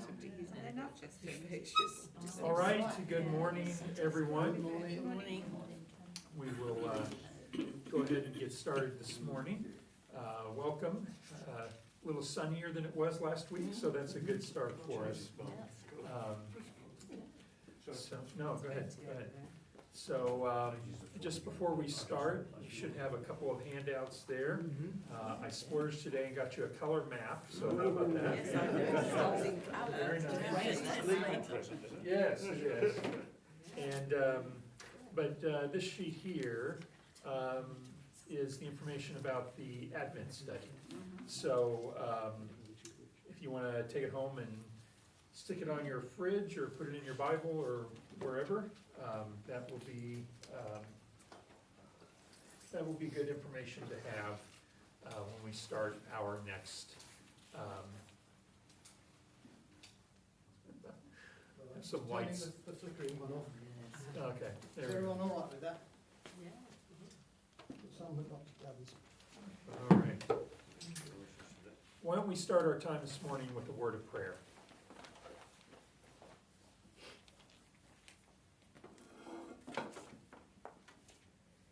They're not just fish. All right, good morning, everyone. Good morning. We will go ahead and get started this morning. Welcome. A little sunnier than it was last week, so that's a good start for us. No, go ahead. So just before we start, you should have a couple of handouts there. I splurged today and got you a color map, so how about that? Yes, I know. Very nice. Yes, it is. And, but this sheet here is the information about the Advent study. So if you want to take it home and stick it on your fridge or put it in your Bible or wherever, that will be good information to have when we start our next some lights. The flickering one off. Okay. Is There we go. everyone all right with that? Yeah. Some but not the others. All right. Why don't we start our time this morning with a word of prayer?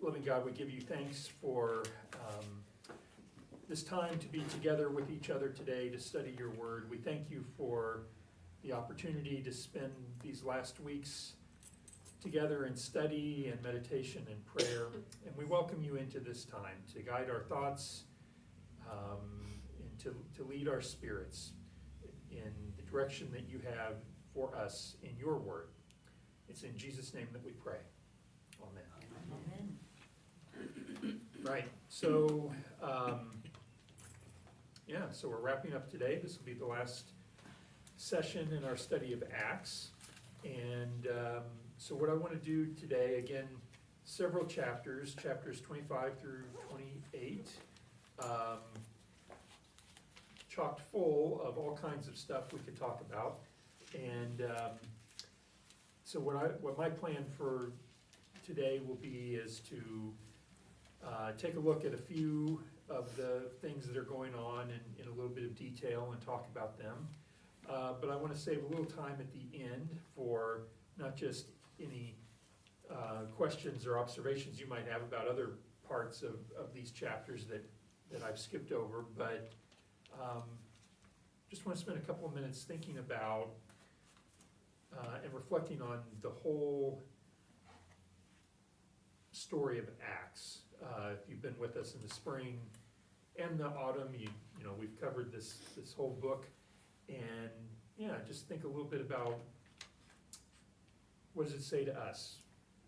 Loving God, we give you thanks for this time to be together with each other today to study your word. We thank you for the opportunity to spend these last weeks together in study and meditation and prayer. And we welcome you into this time to guide our thoughts and to lead our spirits in the direction that you have for us in your word. It's in Jesus' name that we pray. Amen. Amen. Right, so, so we're wrapping up today. This will be the last session in our study of Acts. And so what I want to do today, again, several chapters 25 through 28, chocked full of all kinds of stuff we could talk about. And so what my plan for today will be is to take a look at a few of the things that are going on in a little bit of detail and talk about them. But I want to save a little time at the end for not just any questions or observations you might have about other parts of these chapters that I've skipped over, but just want to spend a couple of minutes thinking about and reflecting on the whole story of Acts. If you've been with us in the spring and the autumn, you know we've covered this whole book, and just think a little bit about what does it say to us?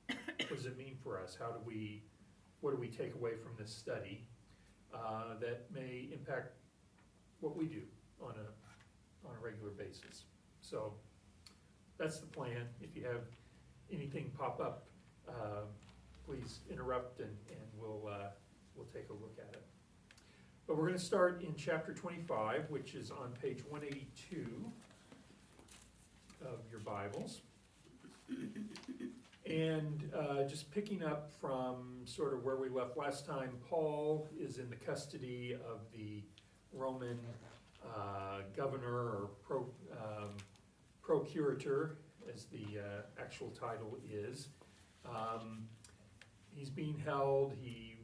What does it mean for us? What do we take away from this study that may impact what we do on a regular basis? So that's the plan. If you have anything pop up, please interrupt and we'll take a look at it. But we're going to start in chapter 25, which is on page 182 of your Bibles. And just picking up from sort of where we left last time, Paul is in the custody of the Roman governor or procurator, as the actual title is. He's being held. He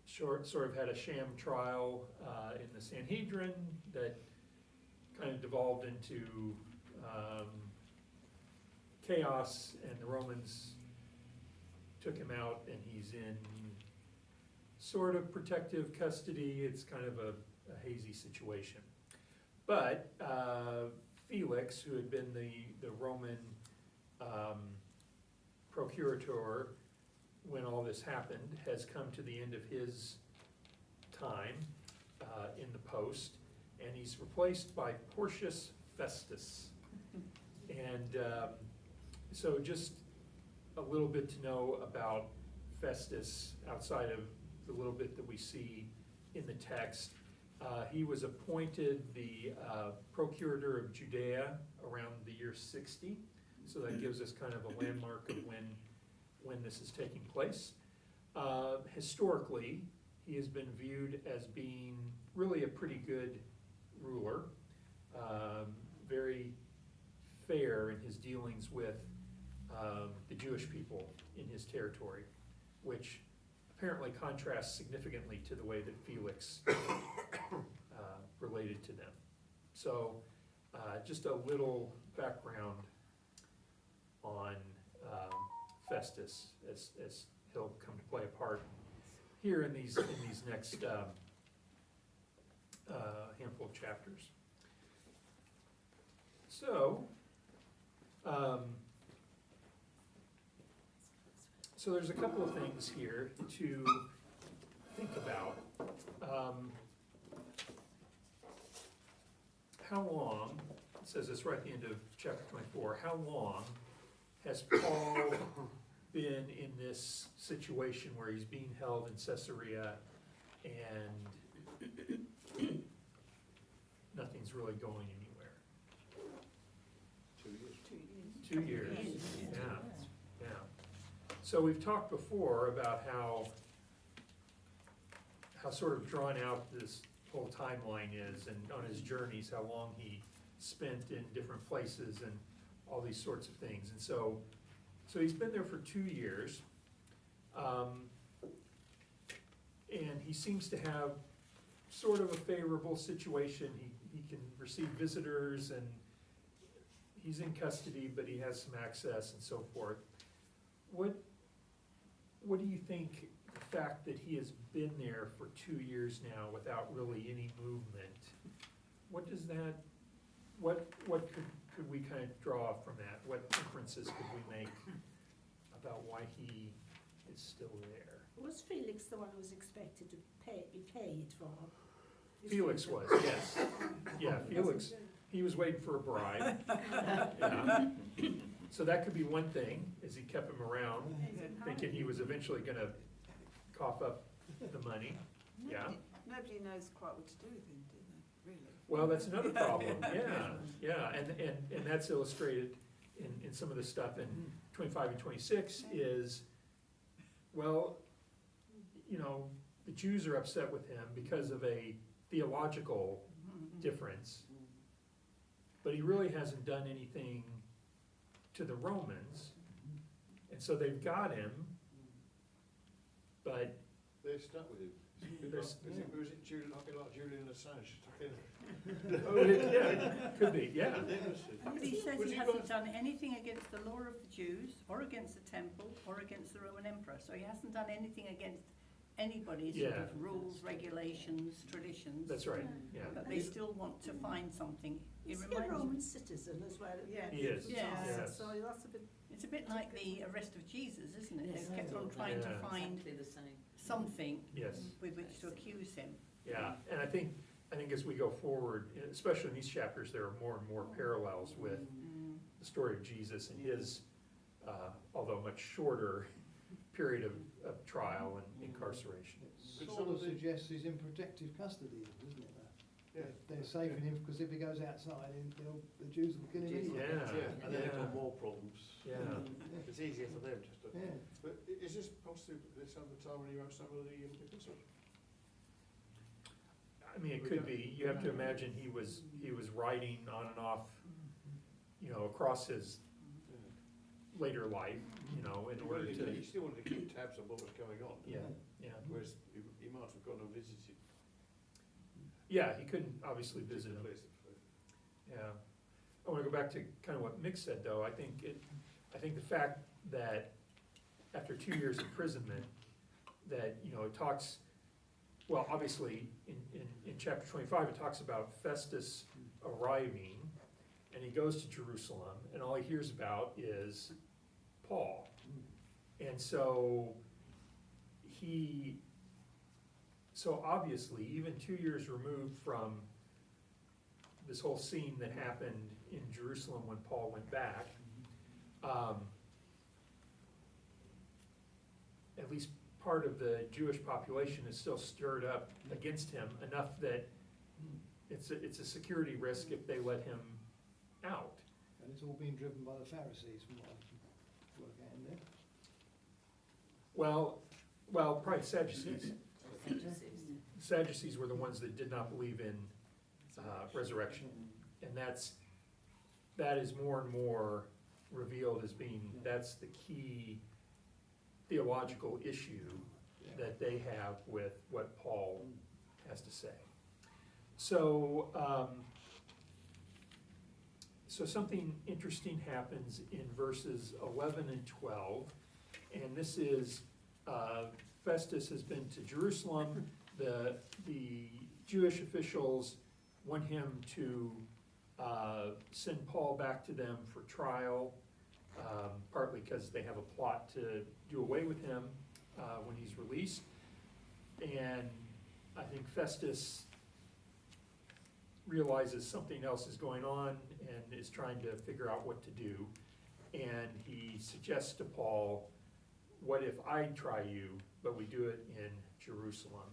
sort of had a sham trial in the Sanhedrin that kind of devolved into chaos, and the Romans took him out, and he's in sort of protective custody. It's kind of a hazy situation. But Felix, who had been the Roman procurator when all this happened, has come to the end of his time in the post, and he's replaced by Porcius Festus. And so just a little bit to know about Festus outside of the little bit that we see in the text. He was appointed the procurator of Judea around the year 60, so that gives us kind of a landmark of when this is taking place. Historically, he has been viewed as being really a pretty good ruler, very fair in his dealings with the Jewish people in his territory, which apparently contrasts significantly to the way that Felix related to them. So just a little background on Festus as he'll come to play a part here in these next handful of chapters. So, so there's a couple of things here to think about. How long, it says this right at the end of chapter 24, how long has Paul been in this situation where he's being held in Caesarea and nothing's really going anywhere? 2 years. 2 years. 2 years, yeah. So we've talked before about how sort of drawn out this whole timeline is, and on his journeys, how long he spent in different places and all these sorts of things. And so he's been there for 2 years, and he seems to have sort of a favorable situation. He can receive visitors, and he's in custody, but he has some access and so forth. What do you think, the fact that he has been there for 2 years now without really any movement, what does that, what could we kind of draw from that? What inferences could we make about why he is still there? Was Felix the one who was expected to be paid for? Felix was, yes. Yeah, Felix, he was waiting for a bribe. Yeah. So that could be one thing, is he kept him around, thinking he was eventually gonna cough up the money. Yeah. Nobody knows quite what to do with him, do they, really? Well, that's another problem, yeah, and that's illustrated in some of the stuff in 25 and 26 is, well, you know, the Jews are upset with him because of a theological difference, but he really hasn't done anything to the Romans, and so they've got him, but They're stuck with him. There's- Was it Julian, a bit like Julian Assange stuck in? yeah, could be, yeah. But he says Was he he hasn't done anything against the law of the Jews, or against the temple, or against the Roman emperor. So he hasn't done anything against anybody's sort Yeah. of rules, regulations, traditions. That's right, yeah. But they still want to find something. It Is he a reminds Roman citizen as well? Yeah. He is, Yeah. yes. So that's a bit. It's a bit like the arrest of Jesus, isn't it? Yes. They kept on trying to Yeah. find Exactly the same. something Yes. with which to accuse him. Yeah, and I think as we go forward, especially in these chapters, there are more and more parallels with the story of Jesus and his, although much shorter period of trial and incarceration. It sort of suggests he's in protective custody, doesn't it? Yeah. They're saving him because if he goes outside, the Jews will kill him anyway. Yeah. And then they've got more problems. Yeah, It's easier for them just to. Yeah. But is this possibly this other time when he wrote some of the epistles? I mean, it could be, you have to imagine he was writing on and off, you know, across his later life, you know, in order He to, still wanted to keep tabs on what was going on. yeah. Whereas he might have gone and visited. Yeah, he couldn't obviously visit him. places. Yeah. I wanna go back to kind of what Mick said, though. I think the fact that after 2 years imprisonment, that, you know, it talks, well, obviously, in chapter 25, it talks about Festus arriving, and he goes to Jerusalem, and all he hears about is Paul. And so obviously, even 2 years removed from this whole scene that happened in Jerusalem when Paul went back, at least part of the Jewish population is still stirred up against him enough that it's a security risk if they let him out. And it's all being driven by the Pharisees from what I can work out in there. Well, probably Sadducees. Sadducees were the ones that did not believe in resurrection, and that's that is more and more revealed as being, that's the key theological issue that they have with what Paul has to say. So, so something interesting happens in verses 11 and 12, and this is, Festus has been to Jerusalem. The Jewish officials want him to send Paul back to them for trial, partly because they have a plot to do away with him when he's released. And I think Festus realizes something else is going on and is trying to figure out what to do. And he suggests to Paul, what if I try you, but we do it in Jerusalem?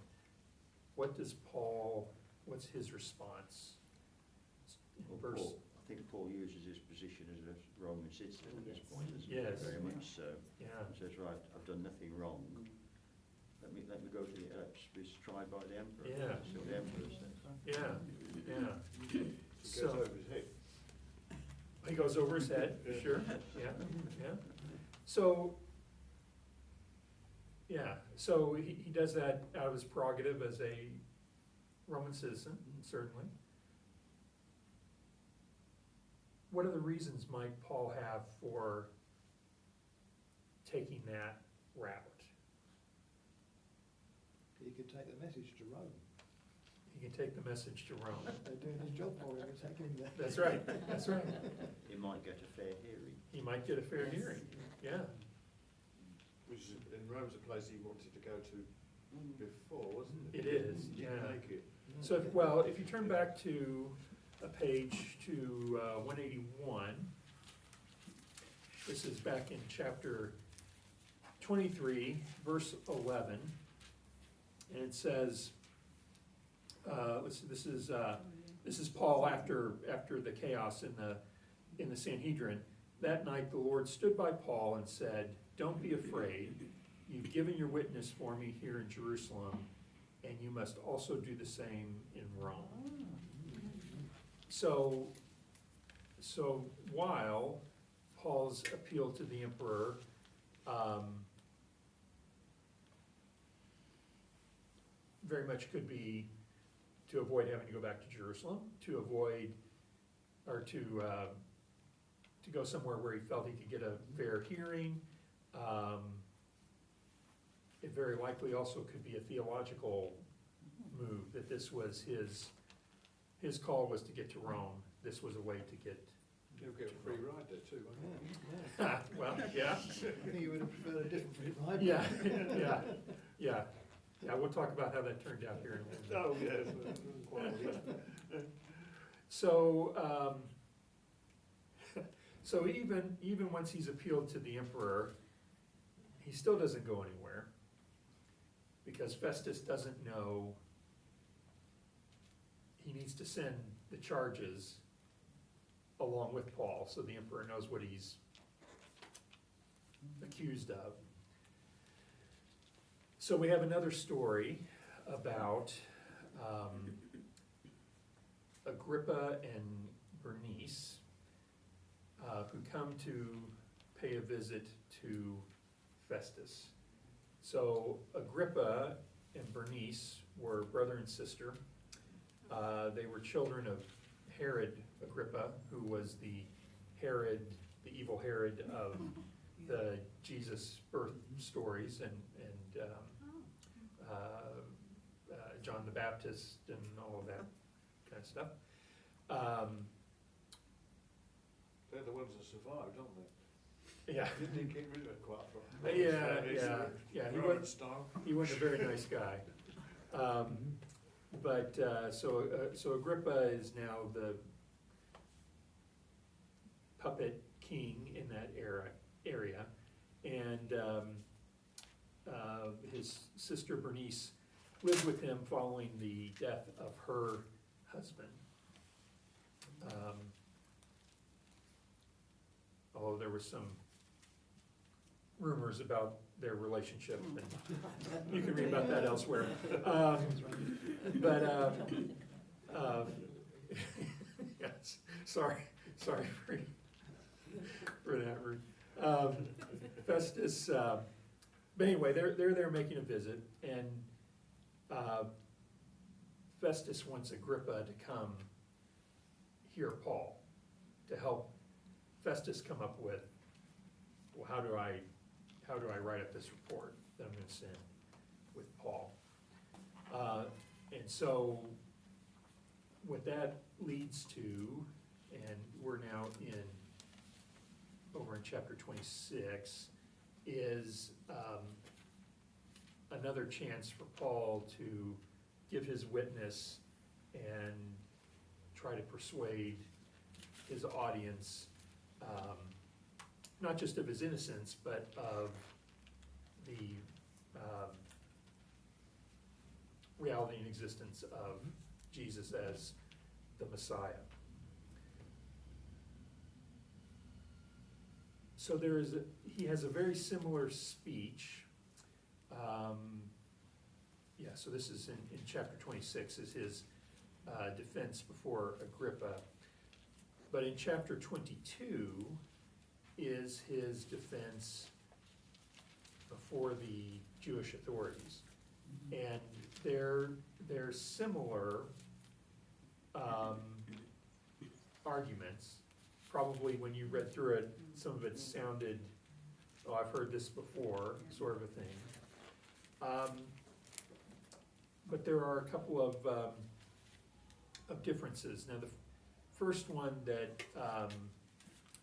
What does Paul, what's his response? In Well, verse, I think Paul uses his position as a Roman citizen at this Yes. point, isn't Yes. he? Very much so. yeah, And says, right, I've done nothing wrong. Let me go to the, be tried by the emperor. Yeah. That's what the emperor says. yeah. It So- goes over his head. He goes over his head, sure, yeah. So, yeah, so he does that out of his prerogative as a Roman citizen, certainly. What other reasons might Paul have for taking that route? He could take the message to Rome. He can take the message to Rome. They're doing his job for him, it's taking him there. That's right, that's right. He might get a fair hearing. He might get a fair Yes. hearing, yeah. Which is, in Rome's a place he wanted to go to before, wasn't it? It is, He yeah. didn't make it. So, well, if you turn back to a page to 181, this is back in chapter 23, verse 11, and it says, let's see, this is Paul after the chaos in the Sanhedrin. That night the Lord stood by Paul and said, "Don't be afraid. You've given your witness for me here in Jerusalem, and you must also do the same in Rome." So while Paul's appeal to the emperor very much could be to avoid having to go back to Jerusalem, to avoid, or to go somewhere where he felt he could get a fair hearing. It very likely also could be a theological move, that this was his call was to get to Rome. This was a way to get, He'll get a free ride there too, won't he? well, yeah, I think you would have preferred a different free ride. yeah. We'll talk about how that turned out here in a minute. Oh, yes. Quite right. So, so even once he's appealed to the emperor, he still doesn't go anywhere, because Festus doesn't know. He needs to send the charges along with Paul, so the emperor knows what he's accused of. So we have another story about Agrippa and Bernice, who come to pay a visit to Festus. So Agrippa and Bernice were brother and sister. They were children of Herod Agrippa, who was the evil Herod of the Jesus birth stories, and John the Baptist and all of that kind of stuff. They're the ones that survived, aren't they? Yeah, Didn't he get rid of it quite yeah. Roman style. He was a very nice guy. But so Agrippa is now the puppet king in that area, and his sister Bernice lived with him following the death of her husband. Although there was some rumors about their relationship, and you can read about that elsewhere. But yes, sorry Sorry for that, Ruth. Festus, but anyway, they're there making a visit, and Festus wants Agrippa to come hear Paul, to help Festus come up with, well, how do I write up this report that I'm gonna send with Paul? And so what that leads to, and we're now over in chapter 26, is another chance for Paul to give his witness and try to persuade his audience, not just of his innocence, but of the reality and existence of Jesus as the Messiah. So he has a very similar speech. So this is in chapter 26 is his defense before Agrippa. But in chapter 22 is his defense before the Jewish authorities. And they're similar arguments. Probably when you read through it, some of it sounded, oh, I've heard this before, sort of a thing. But there are a couple of differences. Now, the first one that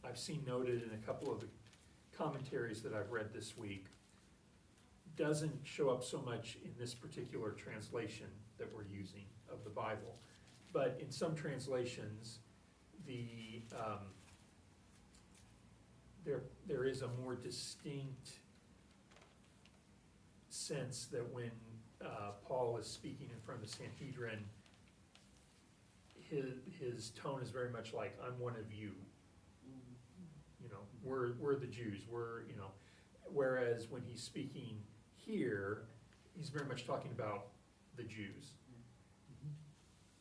I've seen noted in a couple of the commentaries that I've read this week doesn't show up so much in this particular translation that we're using of the Bible. But in some translations, there is a more distinct sense that when Paul is speaking in front of the Sanhedrin, his tone is very much like, I'm one of you. You know, we're the Jews, whereas when he's speaking here, he's very much talking about the Jews.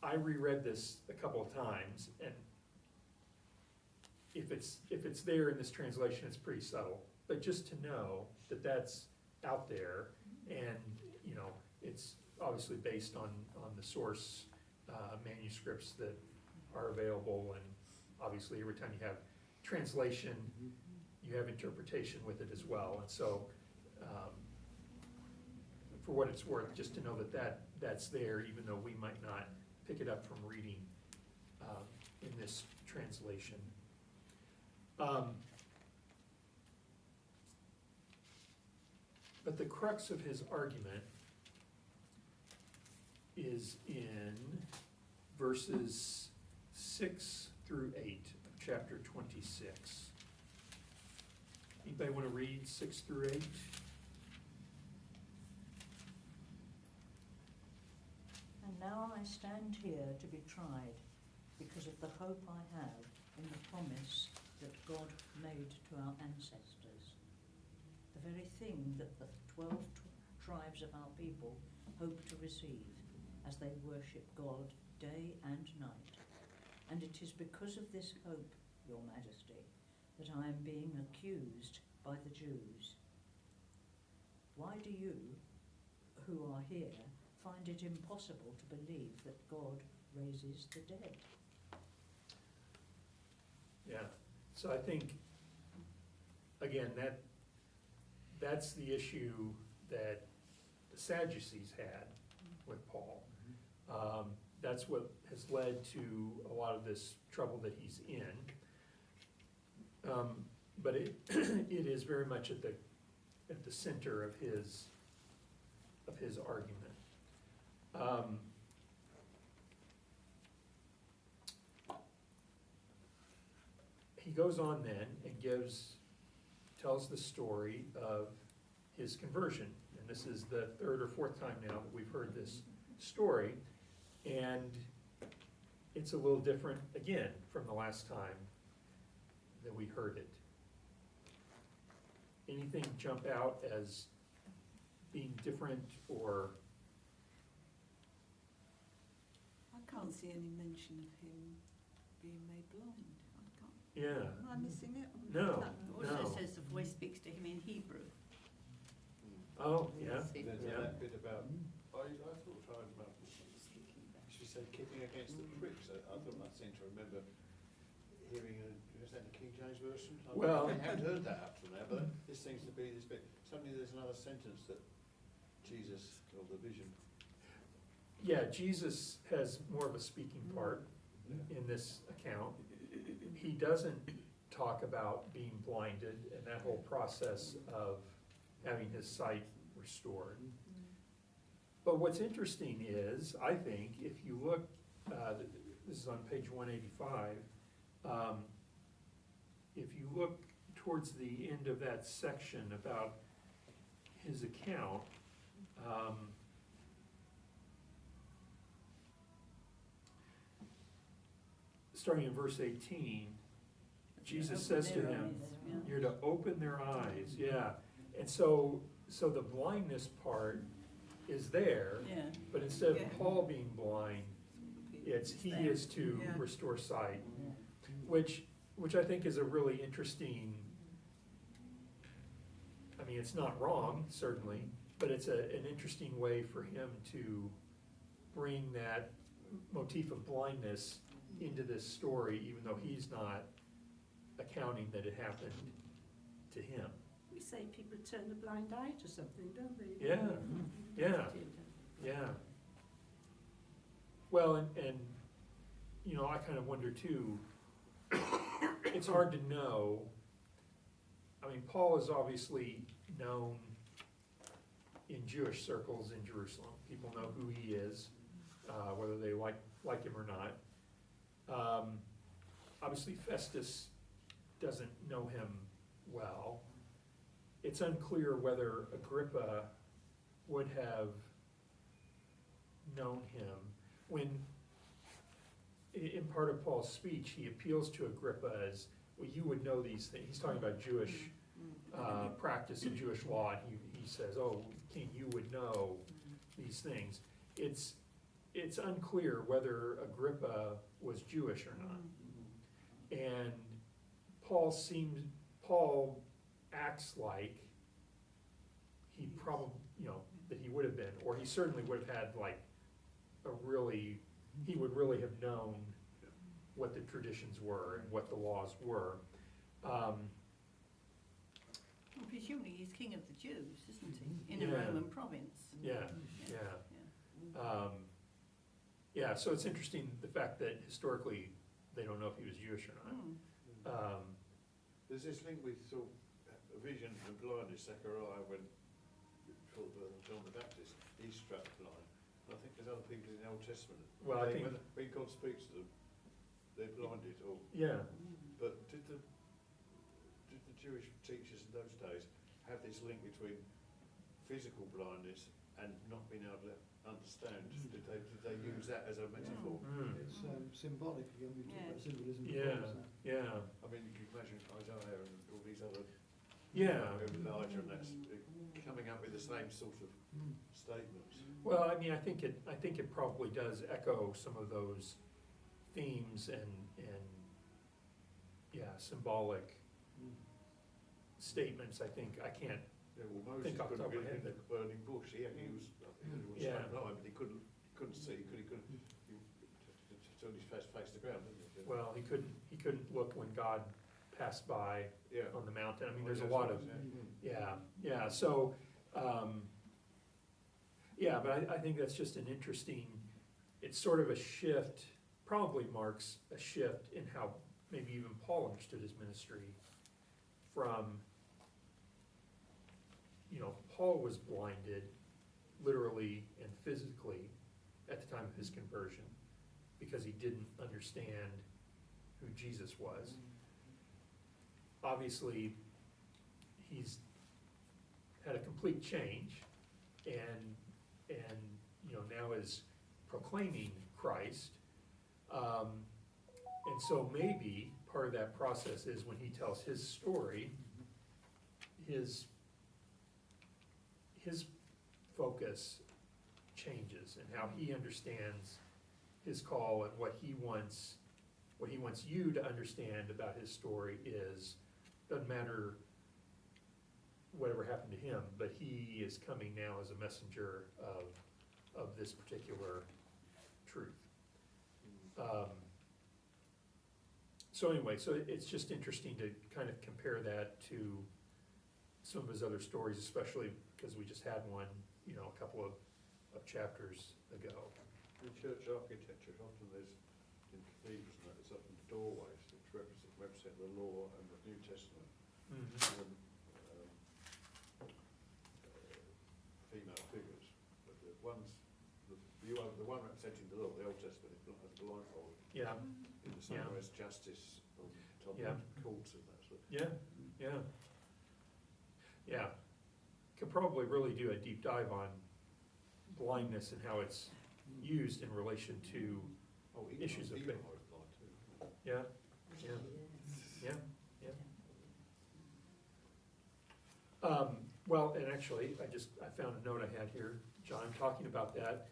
I reread this a couple of times, and if it's there in this translation, it's pretty subtle. But just to know that that's out there, and it's obviously based on the source manuscripts that are available, and obviously every time you have translation, you have interpretation with it as well. And so, for what it's worth, just to know that's there, even though we might not pick it up from reading in this translation. But the crux of his argument is in verses 6 through 8 of chapter 26. Anybody want to read 6 through 8? And now I stand here to be tried because of the hope I have in the promise that God made to our ancestors. The very thing that the 12 tribes of our people hope to receive as they worship God day and night. And it is because of this hope, Your Majesty, that I am being accused by the Jews. Why do you, who are here, find it impossible to believe that God raises the dead? Yeah, so I think, again, that's the issue that the Sadducees had with Paul. That's what has led to a lot of this trouble that he's in. But it is very much at the center of his argument. He goes on then and tells the story of his conversion. And this is the third or fourth time now that we've heard this story. And it's a little different, again, from the last time that we heard it. Anything jump out as being different or? I can't see any mention of him being made blind. I can't Yeah, Am I missing it? No. It also No. says the voice speaks to him in Hebrew. oh, yeah, There's Yeah. that bit about, I thought trying about, she said kicking against the pricks, I thought I seemed to remember hearing, is that the King James version? Well- I haven't heard that up till now, but this seems to be this bit, suddenly there's another sentence that Jesus, or the vision. yeah, Jesus has more of a speaking part in this account. He doesn't talk about being blinded and that whole process of having his sight restored. But what's interesting is, I think, if you look, this is on page 185, if you look towards the end of that section about his account, starting in verse 18, Jesus says to him, you're to open their eyes, yeah. And so the blindness part is there, Yeah, but instead of Yeah. Paul being blind, it's he there. is to Yeah. restore sight, Yeah. which I think is a really interesting, I mean, it's not wrong, certainly, but it's an interesting way for him to bring that motif of blindness into this story, even though he's not accounting that it happened to him. We say people turn a blind eye to something, don't they? Yeah, yeah, yeah. Well, and, you know, I kind of wonder too, it's hard to know. I mean, Paul is obviously known in Jewish circles in Jerusalem. People know who he is, whether they like him or not. Obviously Festus doesn't know him well. It's unclear whether Agrippa would have known him. When, in part of Paul's speech, he appeals to Agrippa as, well, you would know these things. He's talking about Jewish practice and Jewish law, and he says, oh, King, you would know these things. It's unclear whether Agrippa was Jewish or not. And Paul acts like he probably, you know, that he would have been, or he certainly would have had like he would really have known what the traditions were and what the laws were. Well, presumably he's king of the Jews, isn't he, in a Yeah. Roman province? Yeah, yeah, so it's interesting, the fact that historically, they don't know if he was Jewish or not. There's this link with sort of a vision of blindness, Zechariah, when before the birth of John the Baptist, he's struck blind. And I think there's other people in the Old Testament. Well, I think, When God speaks to them, they're blinded, or, yeah, but did the Jewish teachers in those days have this link between physical blindness and not being able to understand? Did they use that as a metaphor? It's symbolic, again, we talked about symbolism Yeah. before, so. yeah, I mean, you can imagine Isaiah and all these other, yeah. Elijah, and that's coming up with the same sort of statements. Well, I mean, I think it probably does echo some of those themes and yeah, symbolic statements. I can't, Yeah, well, Moses Think off the top of my couldn't head, get in the burning bush. He was, I think he was Yeah. so blind, but he couldn't see. He couldn't turn his face the ground, didn't he? well, he couldn't look when God passed by Yeah. on the mountain. I mean, Oh, there's a yes, lot yes, of, yeah, so, yeah, but I think that's just an interesting, it's sort of a shift, probably marks a shift in how maybe even Paul understood his ministry from, you know, Paul was blinded literally and physically at the time of his conversion because he didn't understand who Jesus was. Obviously, he's had a complete change and you know, now is proclaiming Christ. And so maybe part of that process is when he tells his story, his focus changes and how he understands his call and what he wants what he wants you to understand about his story is, doesn't matter whatever happened to him, but he is coming now as a messenger of this particular truth. So anyway, so it's just interesting to kind of compare that to some of his other stories, especially because we just had one, you know, a couple of chapters ago. In church architecture, often there's, in cathedrals and that, there's often doorways which represent the law and the New Testament. Female figures, but the ones, the one representing the law, the Old Testament, is blindfolded. Yeah, In the same Yeah. way as justice on top Yeah. of courts and that sort of. yeah. Could probably really do a deep dive on blindness and how it's used in relation to, Oh, Issues of Eagle faith. might apply too. yeah, yeah. Well, and actually, I found a note I had here, John, talking about that.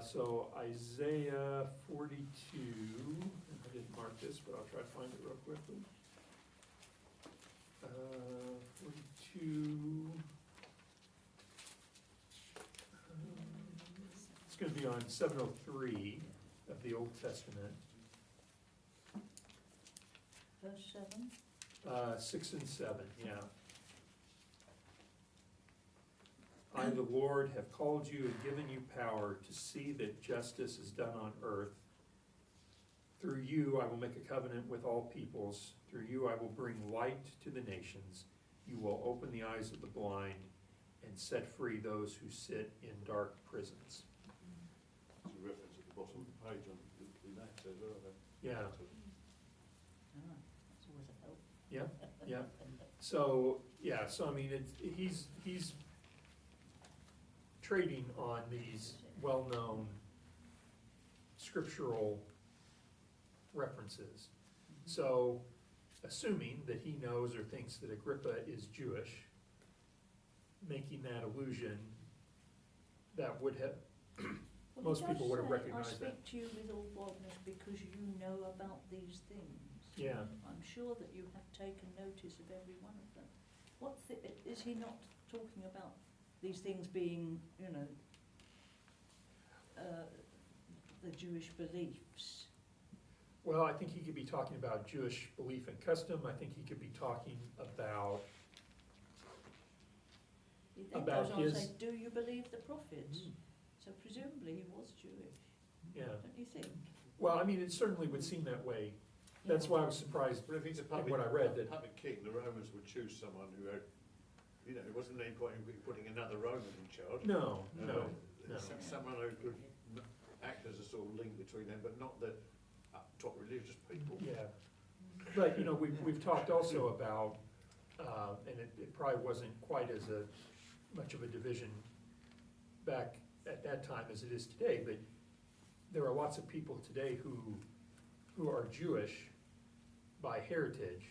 So Isaiah 42, and I didn't mark this, but I'll try to find it real quickly. 42. It's gonna be on 703 of the Old Testament, Verse 7. 6 and 7, yeah. I, the Lord, have called you and given you power to see that justice is done on earth. Through you I will make a covenant with all peoples. Through you I will bring light to the nations. You will open the eyes of the blind and set free those who sit in dark prisons. There's a reference at the bottom of the page on in that says, Yeah, That's always a help. yeah. So, yeah, so I mean, he's trading on these well-known scriptural references. So, assuming that he knows or thinks that Agrippa is Jewish, making that allusion, that would have, Well, most he people does would have say, recognized that. I speak to you with all boldness because you know about these things. Yeah. I'm sure that you have taken notice of every one of them. Is he not talking about these things being, you know, the Jewish beliefs? Well, I think he could be talking about Jewish belief and custom. I think he could be talking about, He then About goes on to his- say, do you believe the prophets? So presumably he was Jewish, yeah. don't you think? Well, I mean, it certainly would seem that way. That's why I was surprised But if he's a in public, what I read, that, public king, the Romans would choose someone who had, you know, it wasn't any point in putting another Roman in charge. no. Someone who could act as a sort of link between them, but not the top religious people. Yeah, but, you know, we've talked also about, and it probably wasn't quite as much of a division back at that time as it is today, but there are lots of people today who are Jewish by heritage,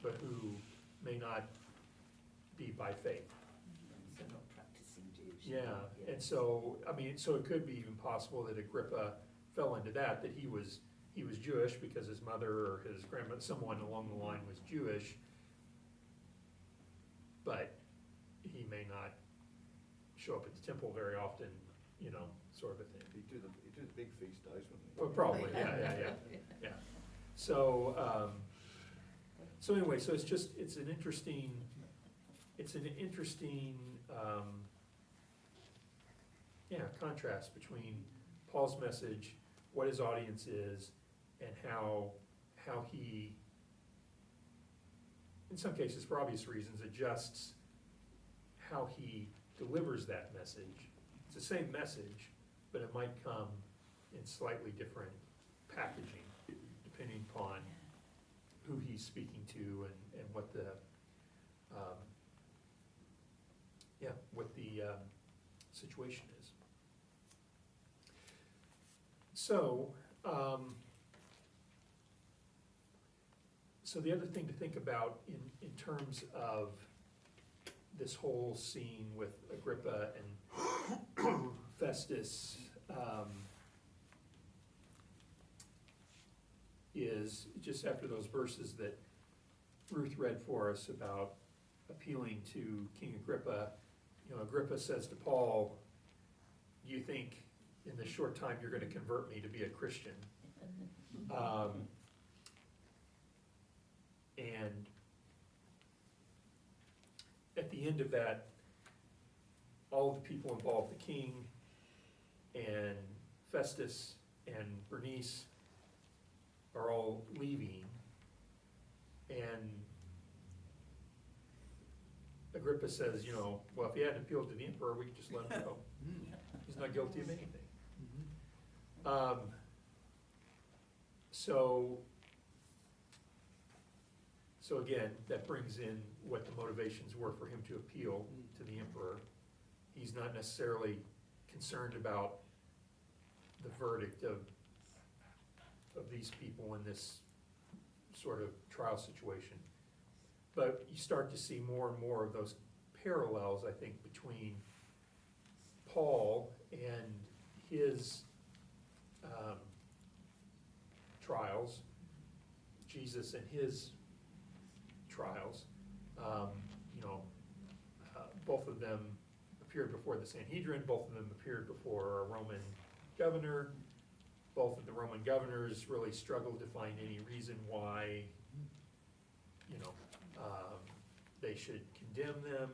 but who may not be by faith. They're not practicing Jews. Yeah, and so, I mean, so it could be even possible that Agrippa fell into that he was Jewish because his mother or his grandmother, someone along the line was Jewish, but he may not show up at the temple very often, you know, sort of a thing. He'd do the big feast days, wouldn't he? Well, probably, yeah. So, so anyway, so it's an interesting, contrast between Paul's message, what his audience is, and how he, in some cases for obvious reasons, adjusts how he delivers that message. It's the same message, but it might come in slightly different packaging, depending upon who he's speaking to and what the, situation is. So, so the other thing to think about in terms of this whole scene with Agrippa and is just after those verses that Ruth read for us about appealing to King Agrippa. You know, Agrippa says to Paul, "Do you think in this short time you're going to convert me to be a Christian?" And at the end of that, all the people involved, the king and Festus and Bernice, are all leaving. And Agrippa says, you know, well, if he hadn't appealed to the emperor, we could just let him go. He's not guilty of anything. So again, that brings in what the motivations were for him to appeal to the emperor. He's not necessarily concerned about the verdict of these people in this sort of trial situation. But you start to see more and more of those parallels, I think, between Paul and his trials, Jesus and his trials. Both of them appeared before the Sanhedrin, both of them appeared before a Roman governor. Both of the Roman governors really struggled to find any reason why, they should condemn them.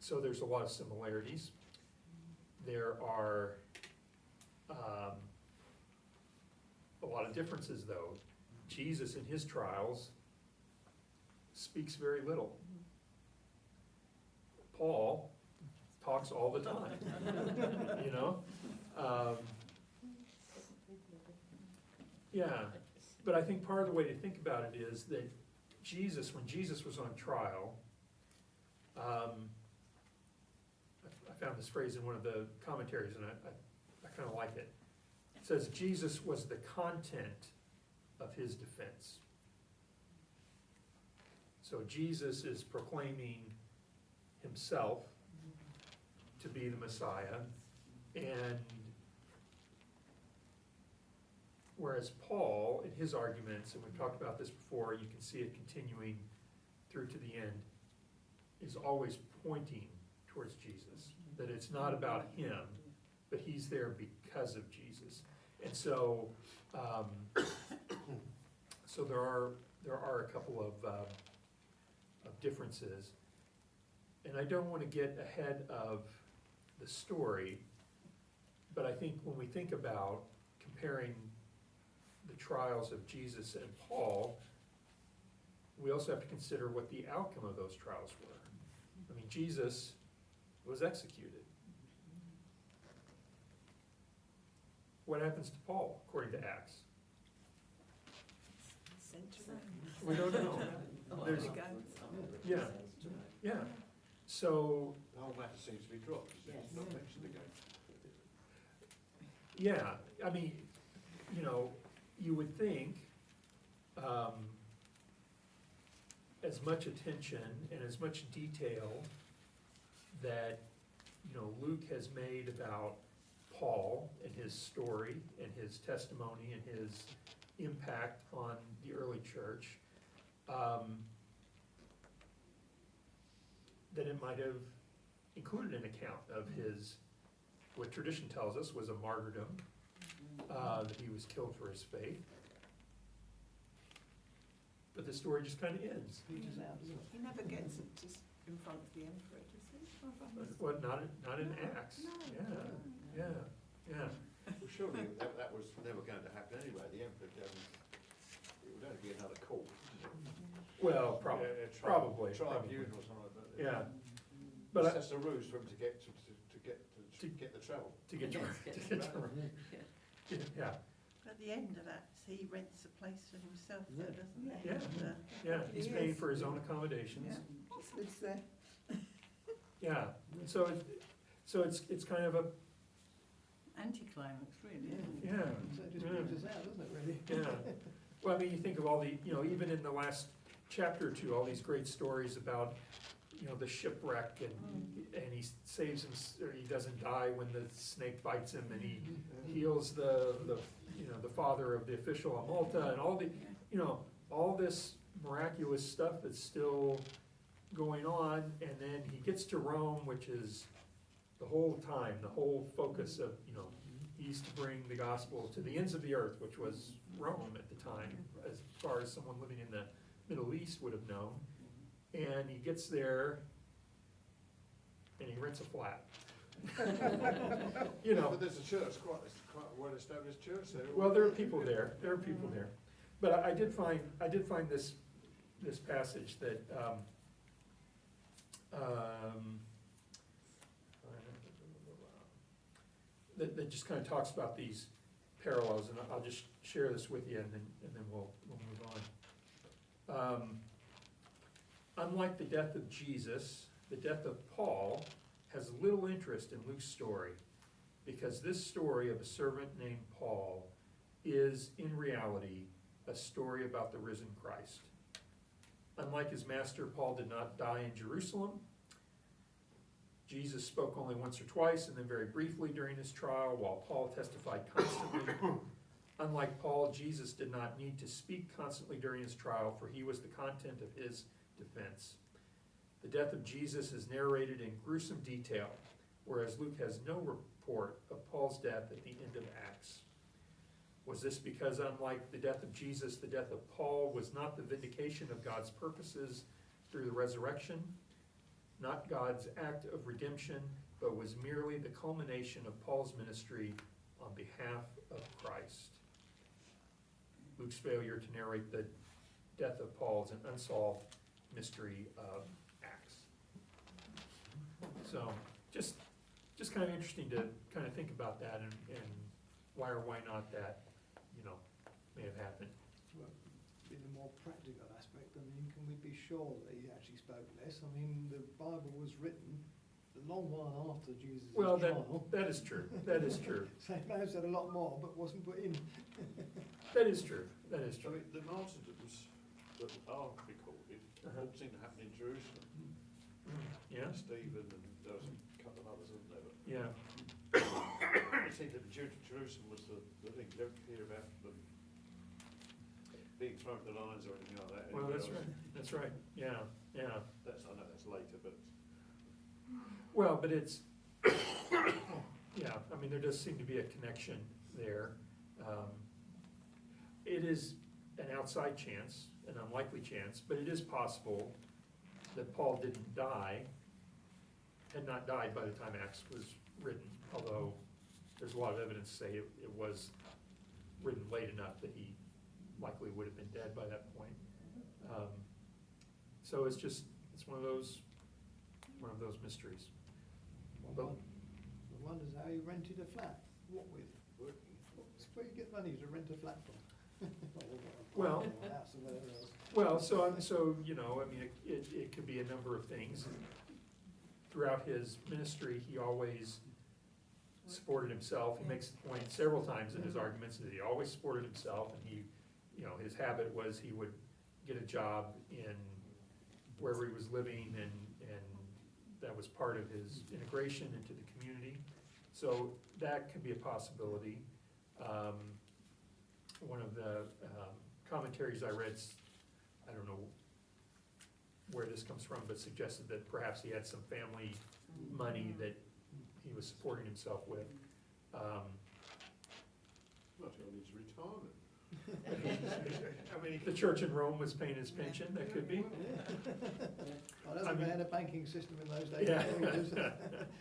So there's a lot of similarities. There are a lot of differences, though. Jesus in his trials speaks very little. Paul talks all the time, Yeah, but I think part of the way to think about it is that Jesus, when Jesus was on trial, I found this phrase in one of the commentaries, and I kind of like it. It says, Jesus was the content of his defense. So Jesus is proclaiming himself to be the Messiah, and whereas Paul, in his arguments, and we've talked about this before, you can see it continuing through to the end, is always pointing towards Jesus. That it's not about him, but he's there because of Jesus. And so, so there are a couple of differences. And I don't want to get ahead of the story, but I think when we think about comparing the trials of Jesus and Paul, we also have to consider what the outcome of those trials were. I mean, Jesus was executed. What happens to Paul, according to Acts? We don't know. There's, yeah. So, The whole matter seems to be dropped, it's not mentioned again. yeah, I mean, you would think as much attention and as much detail that, Luke has made about Paul and his story and his testimony and his impact on the early church, that it might have included an account of his, what tradition tells us was a martyrdom, that he was killed for his faith. But the story just kind of ends. He never gets it just in front of the emperor, does he? What, not in Acts? Yeah. Well, surely that was never going to happen anyway, the emperor, it would only be another court. Well, probably. Tribunal or something like that. Yeah. But That's a ruse for him to get the travel. to get to yeah. At the end of that, he rents a place for himself, though, doesn't he? Yeah. And, Yeah, he's He paying is. for his own accommodations. Just lives there. Yeah, so it's kind of a, anticlimax, really, isn't it? yeah, So it just brings us out, doesn't it, really? yeah. Well, I mean, you think of all the, even in the last chapter or two, all these great stories about, you know, the shipwreck, and he saves him, or he doesn't die when the snake bites him, and he heals the you know, the father of the official on Malta, and all the, you know, all this miraculous stuff that's still going on, and then he gets to Rome, which is the whole time, the whole focus of, you know, he's to bring the gospel to the ends of the earth, which was Rome at the time, as far as someone living in the Middle East would have known. And he gets there, and he rents a flat. You know, But there's a church, quite a well-established church there. well, there are people there, But I did find this passage that, that just kind of talks about these parallels, and I'll just share this with you, and then we'll move on. Unlike the death of Jesus, the death of Paul has little interest in Luke's story, because this story of a servant named Paul is, in reality, a story about the risen Christ. Unlike his master, Paul did not die in Jerusalem. Jesus spoke only once or twice, and then very briefly during his trial, while Paul testified constantly. Unlike Paul, Jesus did not need to speak constantly during his trial, for he was the content of his defense. The death of Jesus is narrated in gruesome detail, whereas Luke has no report of Paul's death at the end of Acts. Was this because, unlike the death of Jesus, the death of Paul was not the vindication of God's purposes through the resurrection, not God's act of redemption, but was merely the culmination of Paul's ministry on behalf of Christ? Luke's failure to narrate the death of Paul is an unsolved mystery of Acts. So, just kind of interesting to kind of think about that, and why or why not that, you know, may have happened. Well, in a more practical aspect, I mean, can we be sure that he actually spoke less? I mean, the Bible was written a long while after Jesus' Well, trial. that is true. That is true. So he may have said a lot more, but wasn't put in. That is true. That is I true. mean, the martyrdoms that are recorded all seem to happen in Jerusalem. Yeah, Stephen, and there was a couple of others, wasn't there? But yeah, it seems that Jerusalem was the thing. You don't hear about them being thrown to the lions or anything like that. well, anywhere that's else. right, that's right, yeah, yeah. I know that's later, but Well, but it's, yeah, I mean, there does seem to be a connection there. It is an outside chance, an unlikely chance, but it is possible that Paul didn't die, had not died by the time Acts was written, although there's a lot of evidence to say it was written late enough that he likely would have been dead by that point. So it's one of those mysteries. One wonders how he rented a flat. What with? Where you get money to rent a flat from? Well- Or a house or whatever else. Well, so, you know, I mean, it could be a number of things. Throughout his ministry, he always supported himself. He makes the point several times in his arguments that he always supported himself, and he, you know, his habit was he would get a job in wherever he was living, and that was part of his integration into the community. So that could be a possibility. One of the commentaries I read, I don't know where this comes from, but suggested that perhaps he had some family money that he was supporting himself with. not on his retirement. I mean, the church in Rome was paying his pension, that could be. I don't I think they mean- had a banking system in those days. Yeah.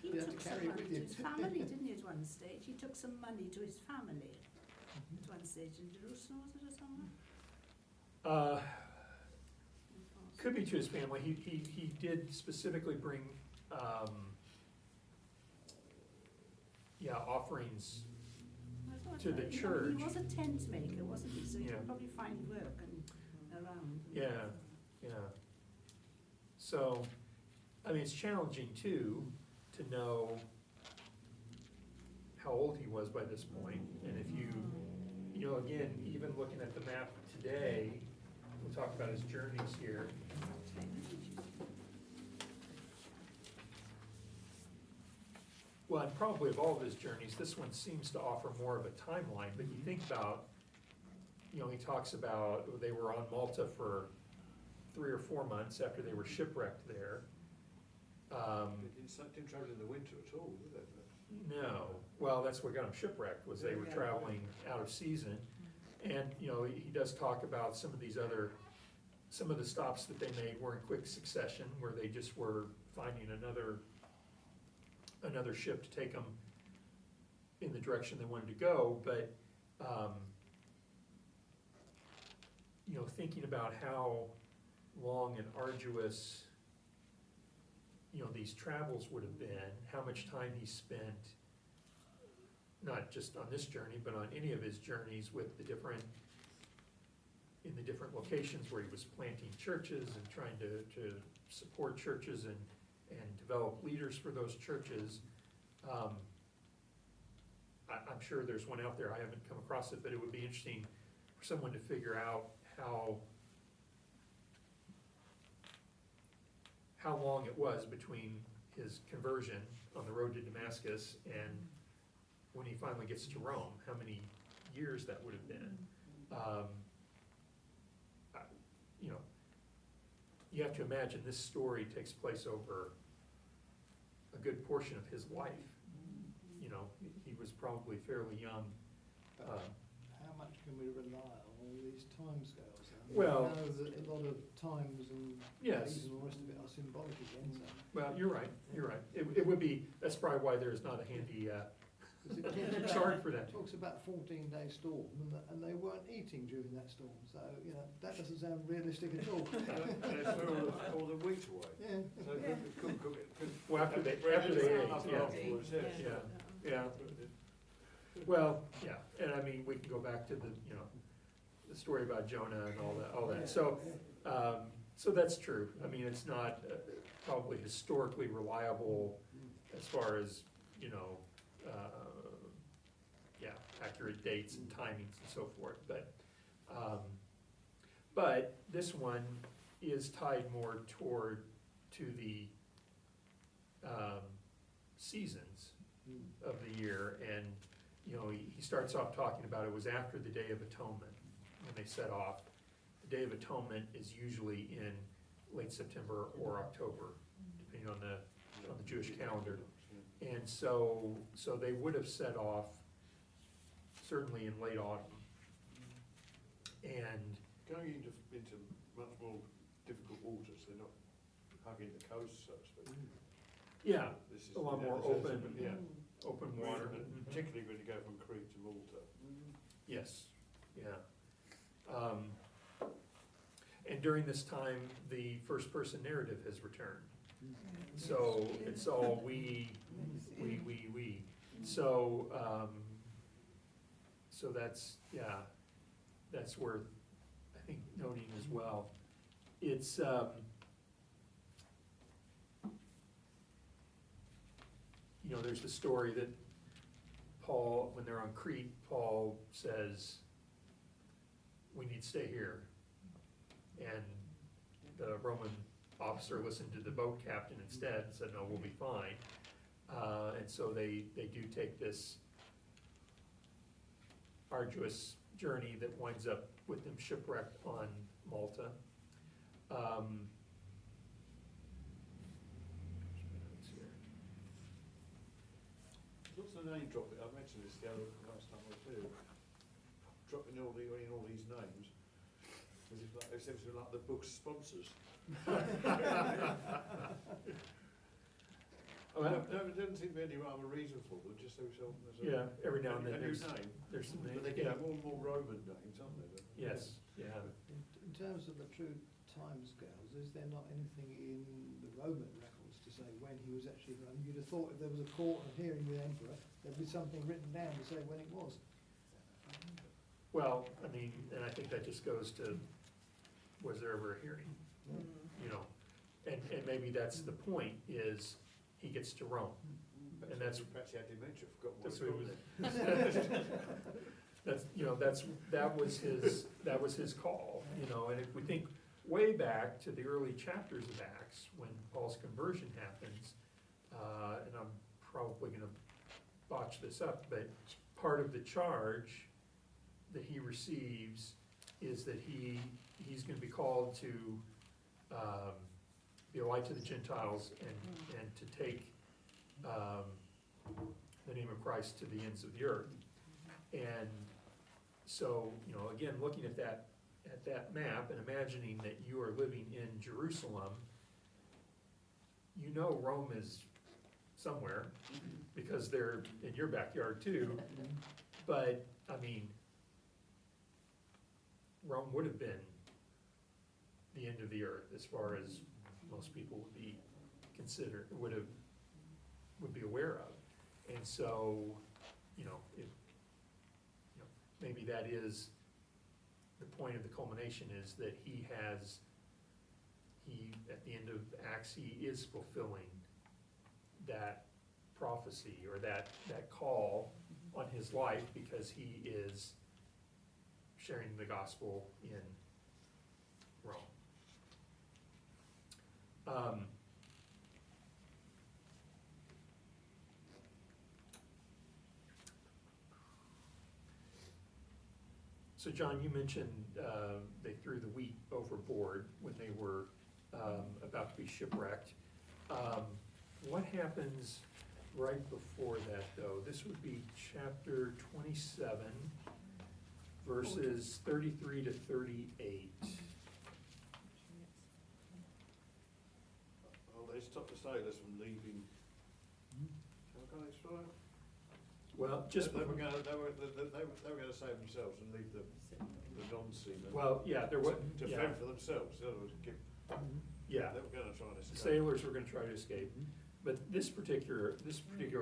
You had to carry it with you. His family, didn't he, at one stage? He took some money to his family at one stage in Jerusalem, was it, or somewhere? Could be to his family. He did specifically bring, offerings. I thought To the he church. was a tent maker, wasn't he? So he Yeah. could probably find work around. Yeah, yeah. So, I mean, it's challenging too, to know how old he was by this point. And if you know, again, even looking at the map today, we'll talk about his journeys here. Well, and probably of all of his journeys, this one seems to offer more of a timeline, but you think about, you know, he talks about they were on Malta for 3 or 4 months after they were shipwrecked there. Didn't travel in the winter at all, did they? No, well, that's what got them shipwrecked, was they were Yeah. traveling out of season. And, you know, he does talk about some of these other, some of the stops that they made were in quick succession, where they just were finding another ship to take them in the direction they wanted to go, but, you know, thinking about how long and arduous, you know, these travels would have been, how much time he spent, not just on this journey, but on any of his journeys with the different, in the different locations where he was planting churches and trying to support churches and develop leaders for those churches. I'm sure there's one out there, I haven't come across it, but it would be interesting for someone to figure out how long it was between his conversion on the road to Damascus and when he finally gets to Rome, how many years that would have been. You know, you have to imagine this story takes place over a good portion of his life. You know, he was probably fairly young. How much can we rely on all these timescales? Well- I know that a lot of times and Yes. days and all the rest of it are symbolic again, so. Well, you're right. It would be, that's probably why there's not a handy 'Cause it talks about- chart for that. It talks about 14-day storm, and they weren't eating during that storm, so, you know, that doesn't sound realistic at all. And they threw all the wheat away. Yeah. So it couldn't cook it. Well, after they ate, yeah. Yeah. Well, yeah, and I mean, we can go back to the, you know, the story about Jonah and all that. So, so that's true. I mean, it's not probably historically reliable as far as, you know, accurate dates and timings and so forth, but this one is tied more to the seasons of the year, and, you know, he starts off talking about it was after the Day of Atonement when they set off. The Day of Atonement is usually in late September or October, depending on the Jewish calendar. And so they would have set off certainly in late autumn. And Going into much more difficult waters, they're not hugging the coast, so to speak. yeah, This is a lot yeah, more this is- open, Yeah. open water. And particularly when you go from Crete to Malta. Yes, yeah. And during this time, the first person narrative has returned. So it's all we. So that's, yeah, that's worth, I think, noting as well. It's, you know, there's the story that Paul, when they're on Crete, Paul says, we need to stay here. And the Roman officer listened to the boat captain instead and said, no, we'll be fine. And so they do take this arduous journey that winds up with them shipwrecked on Malta. What's the name dropping? I mentioned this the other last time or two. Dropping all these names, as if like the book's sponsors. Well, No, there doesn't seem to be any rhyme or reason for them, just there's yeah, every now and then a new there's name. some But names, they yeah, get more and more Roman names, aren't they? yes, yeah. In terms of the true timescales, is there not anything in the Roman records to say when he was actually run? You'd have thought if there was a court and hearing with the emperor, there'd be something written down to say when it was. Well, I mean, and I think that just goes to, was there ever a hearing, you know? And maybe that's the point, is he gets to Rome. And that's, Perhaps he had dementia, forgotten what that's it what he was. was, that's, you know, that was his call, you know, and if we think way back to the early chapters of Acts, when Paul's conversion happens, and I'm probably gonna botch this up, but part of the charge that he receives is that he's gonna be called to, be a light to the Gentiles and to take, the name of Christ to the ends of the earth. And so, again, looking at that map and imagining that you are living in Jerusalem, Rome is somewhere, because they're in your backyard too. But, Rome would have been the end of the earth as far as most people would be would be aware of. And so, maybe that is the point of the culmination, is that at the end of Acts, he is fulfilling that prophecy or that call on his life, because he is sharing the gospel in Rome. So John, you mentioned they threw the wheat overboard when they were about to be shipwrecked. What happens right before that, though? This would be chapter 27, verses 33 to 38. Oh, they stopped the sailors from leaving. How can I explain? Well, just They were going to save themselves and leave the non-seamen. well, yeah, there was To yeah, fend for themselves. In other words, yeah. they were going to try and escape. Sailors were going to try to escape. But this particular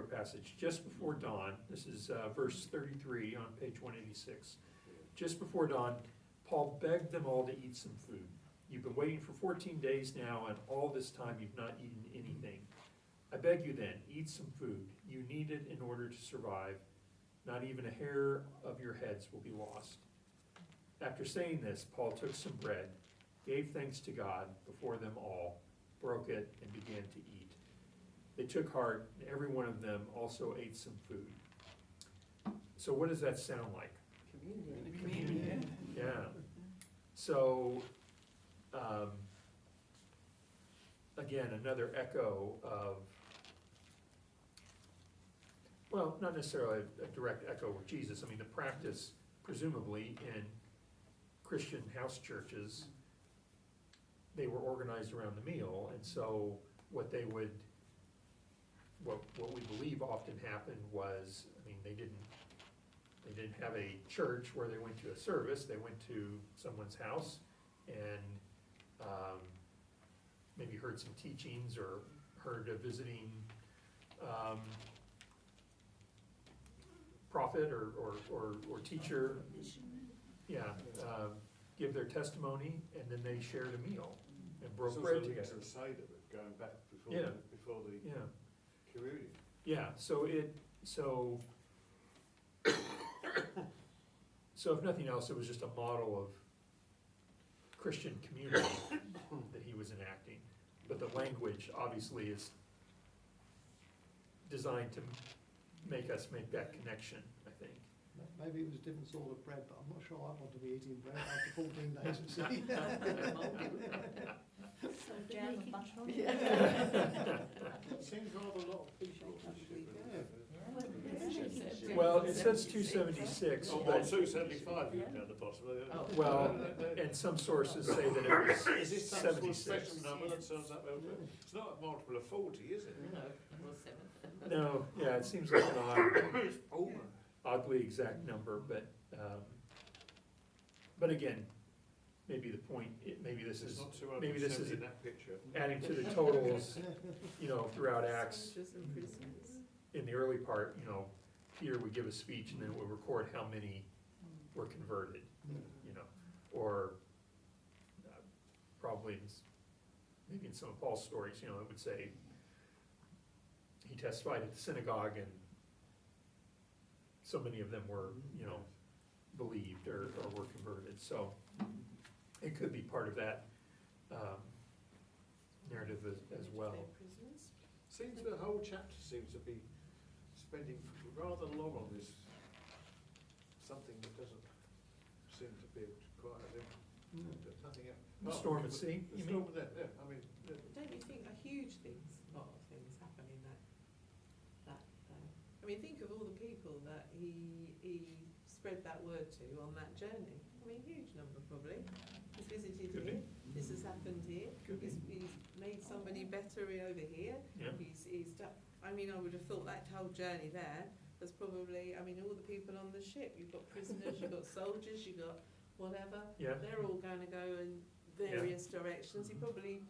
passage, just before dawn, this is verse 33 on page 186. Just before dawn, Paul begged them all to eat some food. You've been waiting for 14 days now, and all this time you've not eaten anything. I beg you then, eat some food. You need it in order to survive. Not even a hair of your heads will be lost. After saying this, Paul took some bread, gave thanks to God before them all, broke it, and began to eat. They took heart, and every one of them also ate some food. So what does that sound like? Communion. Yeah. So, again, another echo of, well, not necessarily a direct echo of Jesus. The practice, presumably, in Christian house churches, they were organized around the meal, and so what we believe often happened was, they didn't have a church where they went to a service. They went to someone's house and maybe heard some teachings or heard a visiting prophet or teacher, give their testimony, and then they shared a meal and broke bread together. To the side of it, going back before Yeah. before the communion. Yeah, so if nothing else, it was just a model of Christian community that he was enacting. But the language obviously is designed to make us make that connection, I think. Maybe it was a different sort of bread, but I'm not sure I want to be eating bread after 14 days at sea. Jam and butter on it. It seems rather a lot of people. Well, it says 276, Oh, but, 275 you down the bottom. well, and some sources say that it was Is this some sort of 76. special number that turns up? It's not a multiple of 40, is it? No, yeah, it seems like an oddly exact number, but again, maybe the point, maybe this It's is not maybe this is 270 in that picture. adding to the totals, throughout Acts. In the early part, Peter would give a speech and then would record how many were converted, or probably maybe in some of Paul's stories, it would say he testified at the synagogue and so many of them were, believed or were converted. So it could be part of that narrative as well. Seems the whole chapter seems to be spending rather long on this, something that doesn't seem to be quite, nothing else. The storm at sea, The you mean? storm there, yeah, I mean, yeah. Don't you think a huge lot of things happen in that I mean, think of all the people that he spread that word to on that journey. I mean, huge number probably. He's visited Could here. be. This has happened here. Could be. He's made somebody better over here. Yeah. He's done. I mean, I would have thought that whole journey there was probably. I mean, all the people on the ship. You've got prisoners. You've got soldiers. You've got whatever. Yeah. They're all going to go in various directions. He probably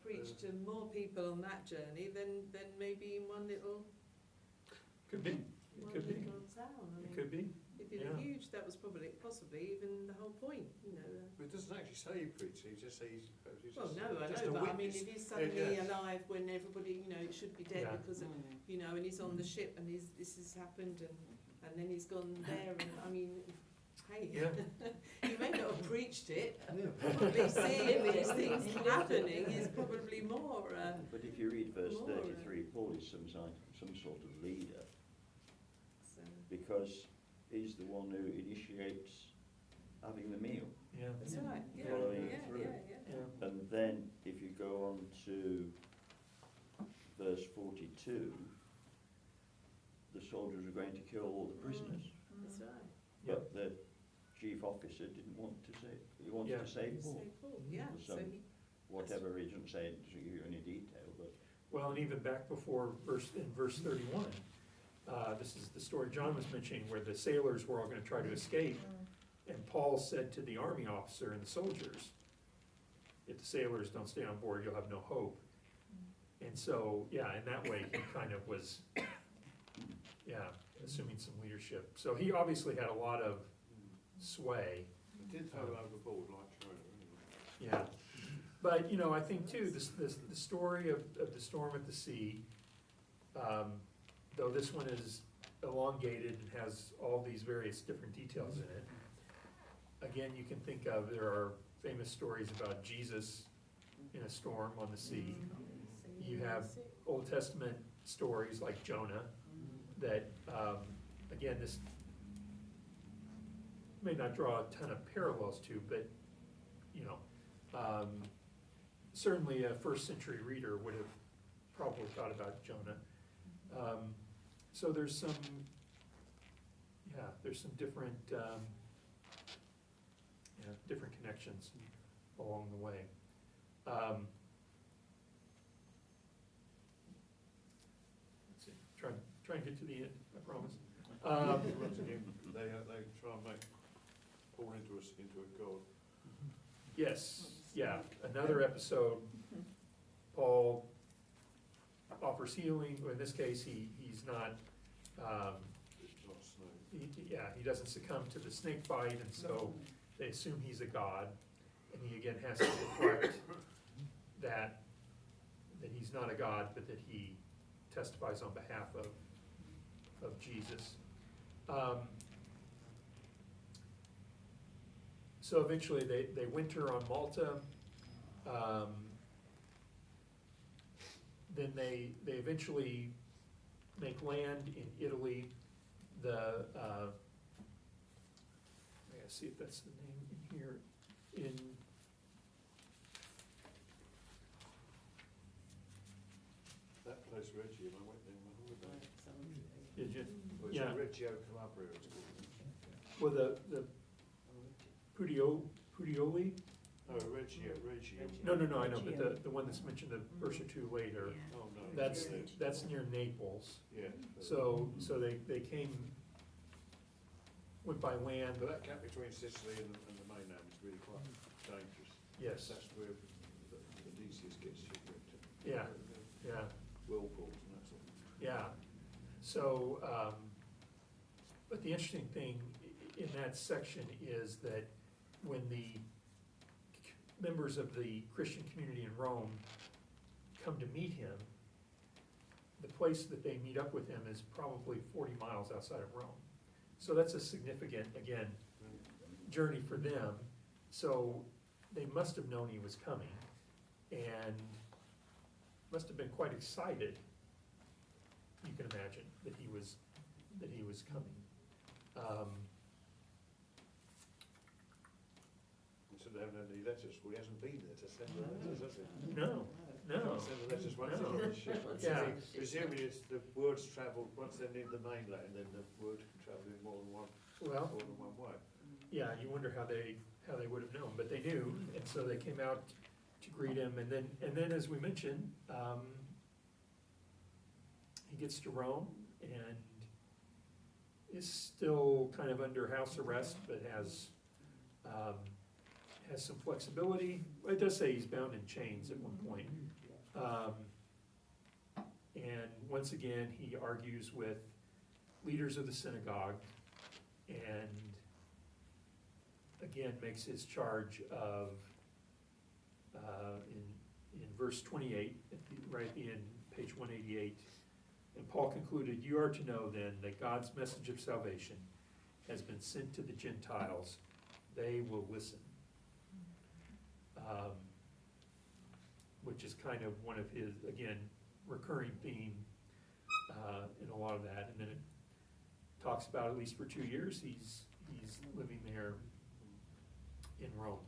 preached to more people on that journey than maybe in one little Could be, it could be, little town. I mean, it could be, he did yeah. a huge. That was possibly even the whole point. You know. But it doesn't actually say he preached, he just says he's Well, no, I just know, a but I mean, witness. if he's suddenly Yeah. alive when everybody, it should be dead Yeah. because of, and he's on the ship and this has happened and then he's gone there and, I mean, hey, Yeah. you may not have preached it, Yeah. probably seeing these things happening is probably more, But if you read verse More, 33, Paul is some sort of leader, so, because he's the one who initiates having the meal. yeah. that's right, yeah, Following yeah, it through. yeah. Yeah. And then if you go on to verse 42, the soldiers are going to kill all the prisoners. That's right. But the chief officer didn't want to say, he wanted Yeah. to save So Paul. Paul, yeah, For so some he, Whatever, he doesn't say it, doesn't give you any detail, but Well, and even back before verse 31, this is the story John was mentioning where the sailors were all gonna try to escape. And Paul said to the army officer and the soldiers, if the sailors don't stay on board, you'll have no hope. And so, yeah, in that way, he kind of was, assuming some leadership. So he obviously had a lot of sway. He did throw overboard like China, anyway. Yeah, but, I think too, the story of the storm at the sea, though this one is elongated and has all these various different details in it, again, you can think of, there are famous stories about Jesus in a storm on the sea. You have Old Testament stories like Jonah that, again, this may not draw a ton of parallels to, but, certainly a first century reader would have probably thought about Jonah. So there's some different, different connections along the way. Let's see, try and get to the end, I promise. Once again, they try and make Paul into a god. Yes, yeah, another episode, Paul offers healing, or in this case, he's not, It's not snake. he doesn't succumb to the snake bite, and so they assume he's a god, and he again has to reflect that he's not a god, but that he testifies on behalf of Jesus. So eventually they winter on Malta. Then they eventually make land in Italy. I gotta see if that's the name in here. That place Reggio, I went there on holiday. Did you? Well, it's Yeah. Reggio Calabria, it's called. Well, the Pudioli? No, Reggio. No, I know, but the one that's mentioned a verse or two later, Oh, no. that's near Naples. Yeah. So they went by land, But but that gap between Sicily and the mainland is really quite dangerous. yes, That's where Odysseus gets shipwrecked. Yeah. yeah, Whirlpools and that sort of thing. yeah. So, but the interesting thing in that section is that when the members of the Christian community in Rome come to meet him, the place that they meet up with him is probably 40 miles outside of Rome. So that's a significant, again, journey for them. So they must have known he was coming and must have been quite excited you can imagine that he was coming. Instead of having any letters, well, he hasn't been there to send the letters, has he? No, no. Send the letters once No. they're on the ship. Yeah. Presumably it's the words travelled, once they're near the mainland, then the word can travel in more than Well, one way. yeah, you wonder how they would have known, but they knew, and so they came out to greet him, and then as we mentioned, he gets to Rome and is still kind of under house arrest, but has some flexibility. Well, it does say he's bound in chains at one point. And once again, he argues with leaders of the synagogue and again makes his charge of, in verse 28, right at the end, page 188, and Paul concluded, "You are to know then that God's message of salvation has been sent to the Gentiles. They will listen." Which is kind of one of his, again, recurring theme in a lot of that. And then it talks about, at least for 2 years, he's living there in Rome.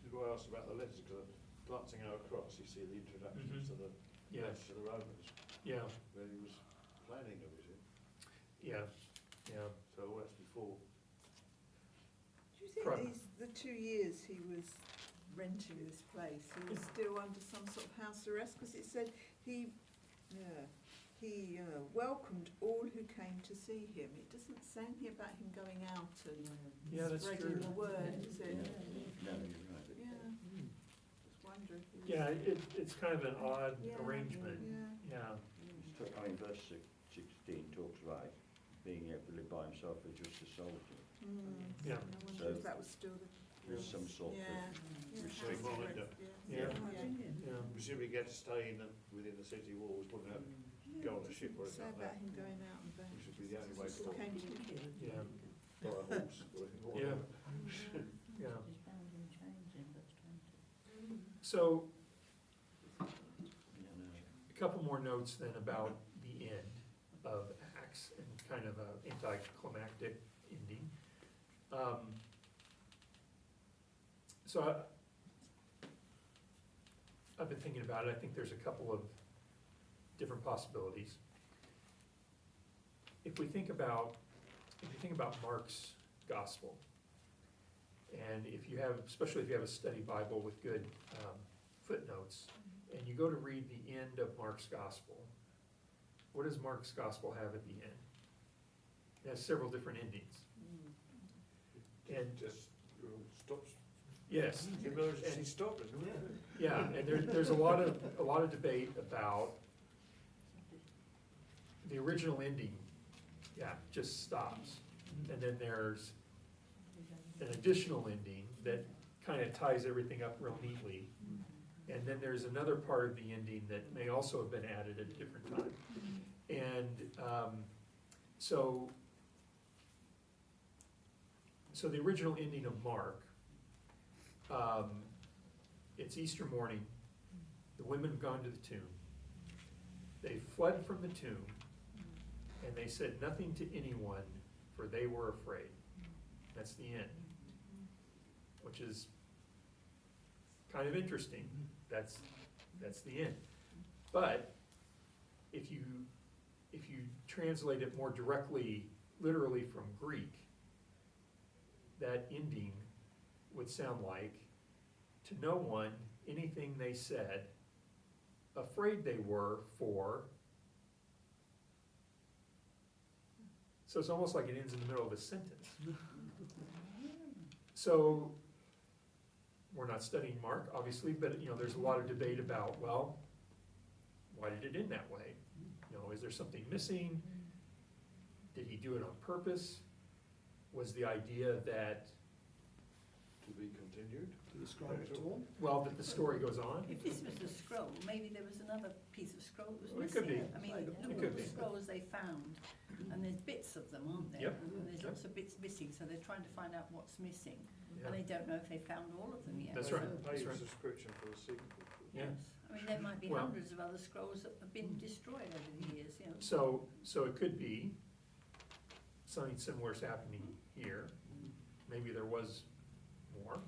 This is why I asked about the letters, because glancing out across, you see the introductions to the Yeah, letters to the Romans, yeah, where he was planning everything. yeah, yeah. So all that's before. Do you think Correct. the 2 years he was renting this place, he was still under some sort of house arrest? Because it said he welcomed all who came to see him. It doesn't say anything about him going out Yeah, and that's spreading true. the word, is it? No, you're right. Yeah. Just wonder if he was... Yeah, it's kind of an odd Yeah. arrangement, Yeah. yeah. I mean, verse 16 talks about being able to live by himself as just a soldier. Yeah. I wonder So- if that was still the... There's some sort Yeah. of Yeah, restraint house on it, arrest, Yeah. Yeah. Yeah. Presumably he had to stay within the city walls, wouldn't have, go on a ship or Say anything like about that. him going out and about. Which would be the only way Still to came to him. Yeah, buy a horse or anything. or Yeah. whatever. yeah. He's bound in chains in verse 20. So, Yeah, no. a couple more notes then about the end of Acts and kind of an anticlimactic ending. So I've been thinking about it. I think there's a couple of different possibilities. If you think about Mark's gospel, and if you have, especially if you have a study Bible with good footnotes, and you go to read the end of Mark's gospel, what does Mark's gospel have at the end? It has several different endings. And Just stops, yes, emergency stop, isn't it? yeah, and there's a lot of debate about the original ending, just stops. And then there's an additional ending that kind of ties everything up real neatly. And then there's another part of the ending that may also have been added at a different time. And so the original ending of Mark, it's Easter morning, the women have gone to the tomb. They fled from the tomb, and they said nothing to anyone, for they were afraid. That's the end, which is kind of interesting. That's the end. But if you translate it more directly, literally from Greek, that ending would sound like, to no one, anything they said, afraid they were for. So it's almost like it ends in the middle of a sentence. So, we're not studying Mark, obviously, but there's a lot of debate about, well, why did it end that way? Is there something missing? Did he do it on purpose? Was the idea that, To be continued. To describe it all. well, that the story goes on? If this was a scroll, maybe there was another piece of scroll that was Well, it missing. could be. I mean, It look could at the be. scrolls they found, and there's bits of them, aren't there? Yep. And there's Yep. lots of bits missing, so they're trying to find out what's missing. Yeah. And they don't know if they found all of them yet. That's so- right. Pay a subscription for the sequel. Yeah. Yes, I mean, there might be Well- hundreds of other scrolls that have been destroyed over the years, So it could be something similar is happening here. Maybe there was more.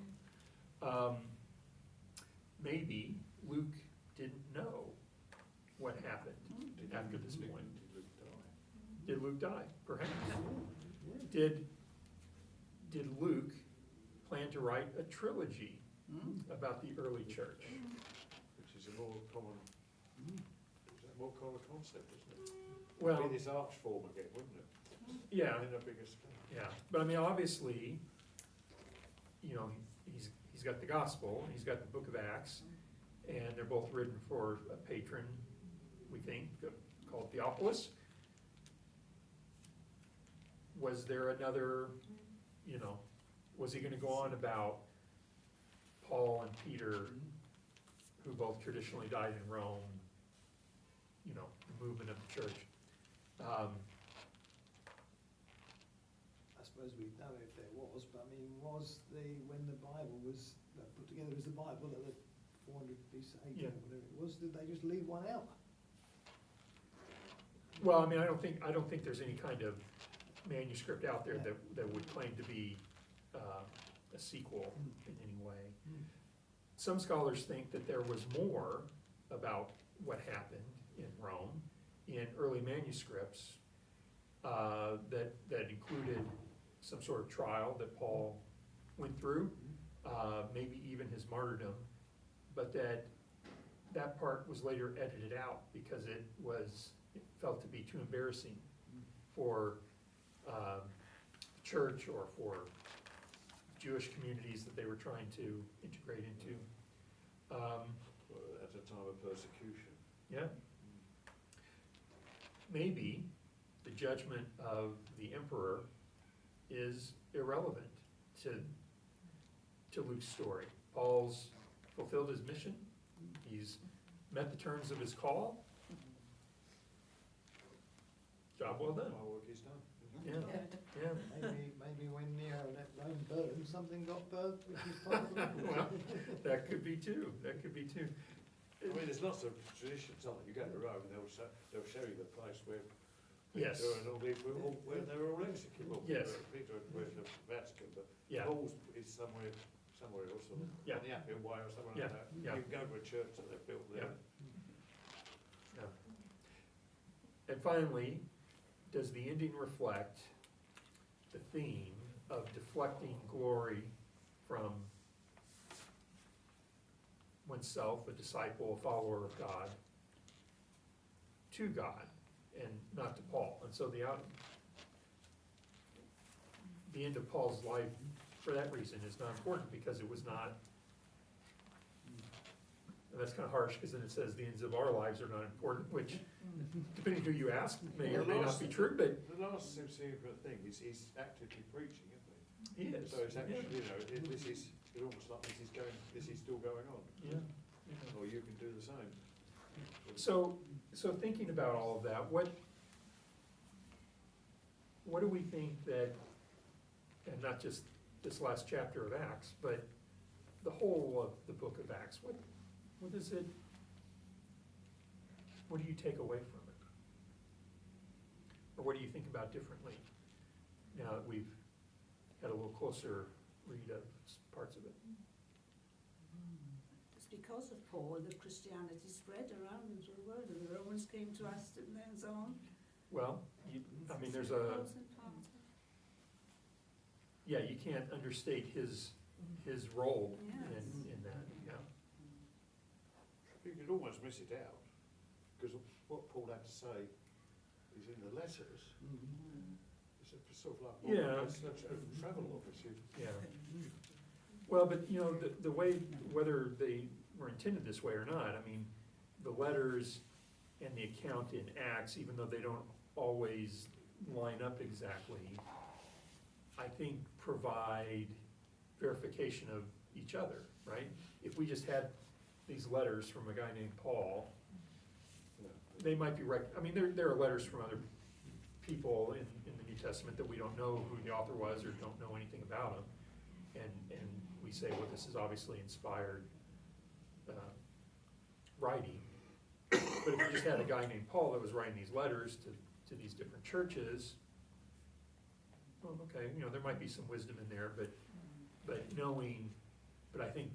Maybe Luke didn't know what happened after this point. Did Luke die? Perhaps. Did Luke plan to write a trilogy about the early church? Which is a more common, concept, isn't it? Well, Be this arch form again, wouldn't it? yeah, In a bigger scale. yeah. But I mean, obviously, you know, he's got the gospel, and he's got the book of Acts, and they're both written for a patron, we think, called Theophilus. Was there another, you know, was he gonna go on about Paul and Peter, who both traditionally died in Rome, you know, the movement of the church? I suppose we know if there was, but I mean, when the Bible was put together as the Bible at the 400 BC, Yeah. or whatever it was, did they just leave one out? Well, I mean, I don't think there's any kind of manuscript out there that would claim to be a sequel in any way. Some scholars think that there was more about what happened in Rome in early manuscripts that included some sort of trial that Paul went through, maybe even his martyrdom, but that part was later edited out because it felt to be too embarrassing for the church or for Jewish communities that they were trying to integrate into. At a time of persecution. Yeah. Maybe the judgment of the emperor is irrelevant to Luke's story. Paul's fulfilled his mission. He's met the terms of his call. Job well done. My work is done. Yeah, yeah. Maybe when Nero let Rome burn, something got burnt, which is part of the Well, that could be too. That could be too. I mean, there's lots of traditions, aren't there? You go to Rome and they'll show you the place where Yes. Peter and all these were all, where they were all executed. Well, Yes. Peter was the Vatican, but Yeah. Paul's is somewhere else, on Yeah. the Appian Way or somewhere Yeah. like that. Yeah. You can go to a church that they've built there. Yeah. And finally, does the ending reflect the theme of deflecting glory from oneself, a disciple, a follower of God, to God and not to Paul? And so the end of Paul's life, for that reason, is not important because it was not. And that's kind of harsh because then it says the ends of our lives are not important, which, depending who you ask, may or may not be true, but The last significant thing is he's actively preaching, isn't he? he is. So it's actually, this is, it's almost like this is still going on. Yeah. Or you can do the same. So thinking about all of that, what do we think that, and not just this last chapter of Acts, but the whole of the book of Acts, what do you take away from it? Or what do you think about differently now that we've had a little closer read of parts of it? It's because of Paul that Christianity spread around into the world, and the Romans came to us, didn't they, and so on. Well, there's Because in part of- yeah, you can't understate his role Yes. in that, yeah. You could almost miss it out, because what Paul had to say is in the letters. It's sort of like, Yeah. it's a travel office. Yeah. Well, but you know, the way, whether they were intended this way or not, I mean, the letters and the account in Acts, even though they don't always line up exactly, I think provide verification of each other, right? If we just had these letters from a guy named Paul, they might be I mean, there are letters from other people in the New Testament that we don't know who the author was or don't know anything about him. And we say, well, this is obviously inspired writing. But if you just had a guy named Paul that was writing these letters to these different churches, well, okay, you know, there might be some wisdom in there, but knowing, but I think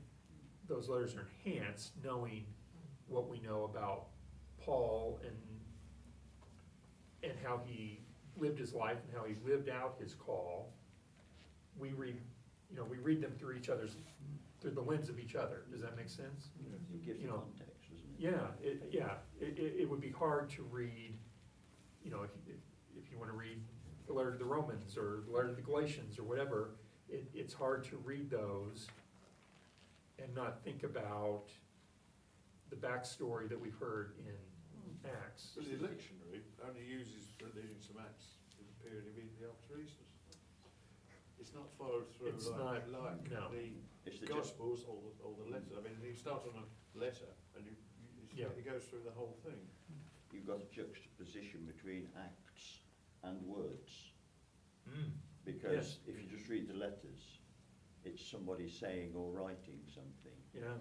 those letters are enhanced, knowing what we know about Paul and how he lived his life and how he lived out his call. We read them through through the lens of each other. Does that make sense? It gives You you know, context, doesn't it? It would be hard to read, you know, if you wanna read the letter to the Romans or the letter to the Galatians or whatever, it's hard to read those and not think about the backstory that we've heard in Acts. But the lectionary only uses religion some Acts in the period immediately after Easter. It's not followed through It's like no. the It's the Gospels or the letter. I mean, you start on a letter and Yeah. it goes through the whole thing. You've got a juxtaposition between acts and words. Mm. Because if you just read the letters, it's somebody saying or writing something. Yeah,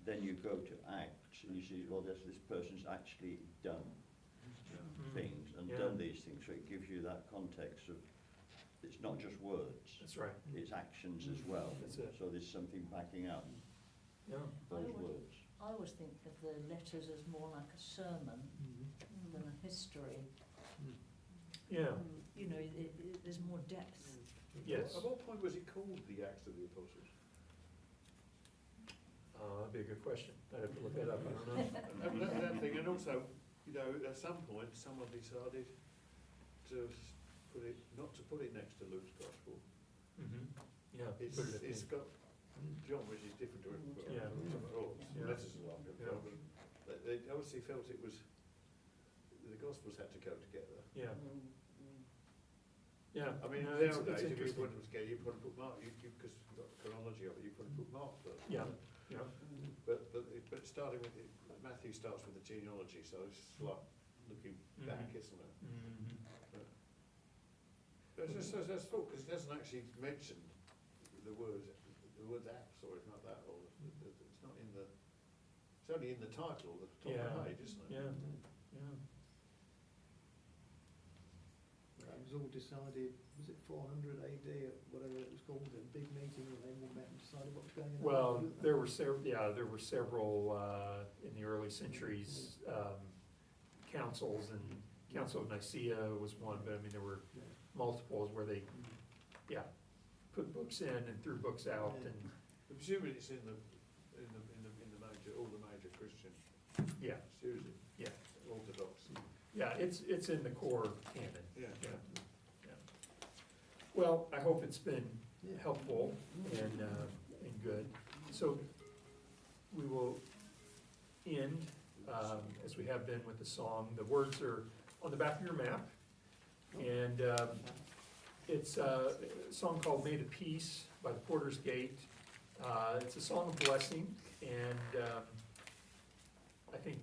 Then you go to Acts and you see, well, this person's actually done things and Yeah. done these things. So it gives you that context of, it's not just words, that's right, it's actions as well. That's it. So there's something backing up yeah. those I would- words. I always think of the letters as more like a sermon than a history. Yeah, You know, there's more depth. yes. At what point was it called the Acts of the Apostles? That'd be a good question. I'd have to look that up, I don't know. That thing, and also, you know, at some point, someone decided to not to put it next to Luke's Gospel. Mhm. Yeah. It's put it at it's the- got John, which is different to Yeah. Yeah. letters are like Yeah. but they obviously felt it was, the Gospels had to go together. Yeah, yeah. I mean, No, it's nowadays, if you interesting. put them together, you probably put Mark, because you've got the chronology of it, you probably put Mark first. Yeah, yeah, But starting with it, Matthew starts with the genealogy, so it's like looking back, isn't it? Mhm. That's thought, because it doesn't actually mention the word Acts or anything like that, or it's not in the, it's only in the title, the top of Yeah. the page, isn't it? Yeah, yeah. That was all decided, was it 400 AD, or whatever it was called, a big meeting where they all met and decided what was going on? Well, there were several, in the early centuries, councils, and Council of Nicaea was one, but I mean, there were Yeah. multiples where they, put books in and threw books out, Yeah. and, Presumably it's in the major, all the major Christian, yeah, seriously, yeah. Orthodox. Yeah, it's in the core canon. Yeah. Yeah. Well, I hope it's been Yeah. helpful and good. So we will end, as we have been with the song. The words are on the back of your map. And it's a song called May the Peace by the Porter's Gate. It's a song of blessing, and I think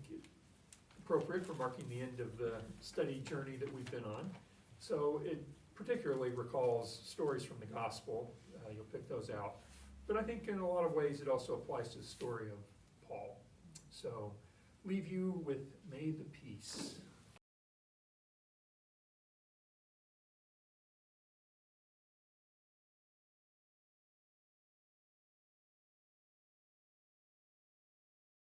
appropriate for marking the end of the study journey that we've been on. So it particularly recalls stories from the gospel. You'll pick those out. But I think in a lot of ways it also applies to the story of Paul. So leave you with May the Peace.